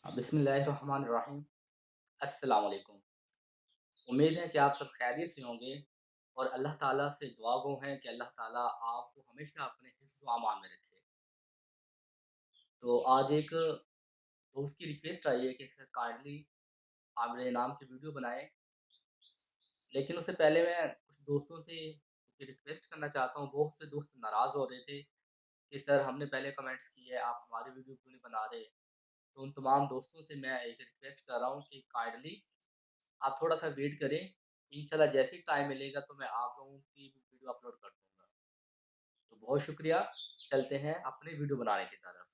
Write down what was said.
बिस्मिल्लाहिर्रहमानिर्रहीम। अस्सलाम वालेकुम। उम्मीद है कि आप सब खैरियत से होंगे और अल्लाह ताला से दुआ गो हैं कि अल्लाह ताला आपको हमेशा अपने हिफ्ज़ व अमान में रखे। तो आज एक दोस्त की रिक्वेस्ट आई है कि सर काइंडली आप मेरे नाम की वीडियो बनाएँ। लेकिन उससे पहले मैं कुछ दोस्तों से ये रिक्वेस्ट करना चाहता हूँ, बहुत से दोस्त नाराज़ हो रहे थे कि सर हमने पहले कमेंट्स किए, आप हमारी वीडियो क्यों नहीं बना रहे? तो उन तमाम दोस्तों से मैं एक रिक्वेस्ट कर रहा हूँ कि काइंडली आप थोड़ा-सा वेट करें, इंशाल्लाह जैसे ही टाइम मिलेगा तो मैं आप लोगों की वीडियो अपलोड कर दूँगा। तो बहुत शुक्रिया, चलते हैं अपनी वीडियो बनाने की तरफ।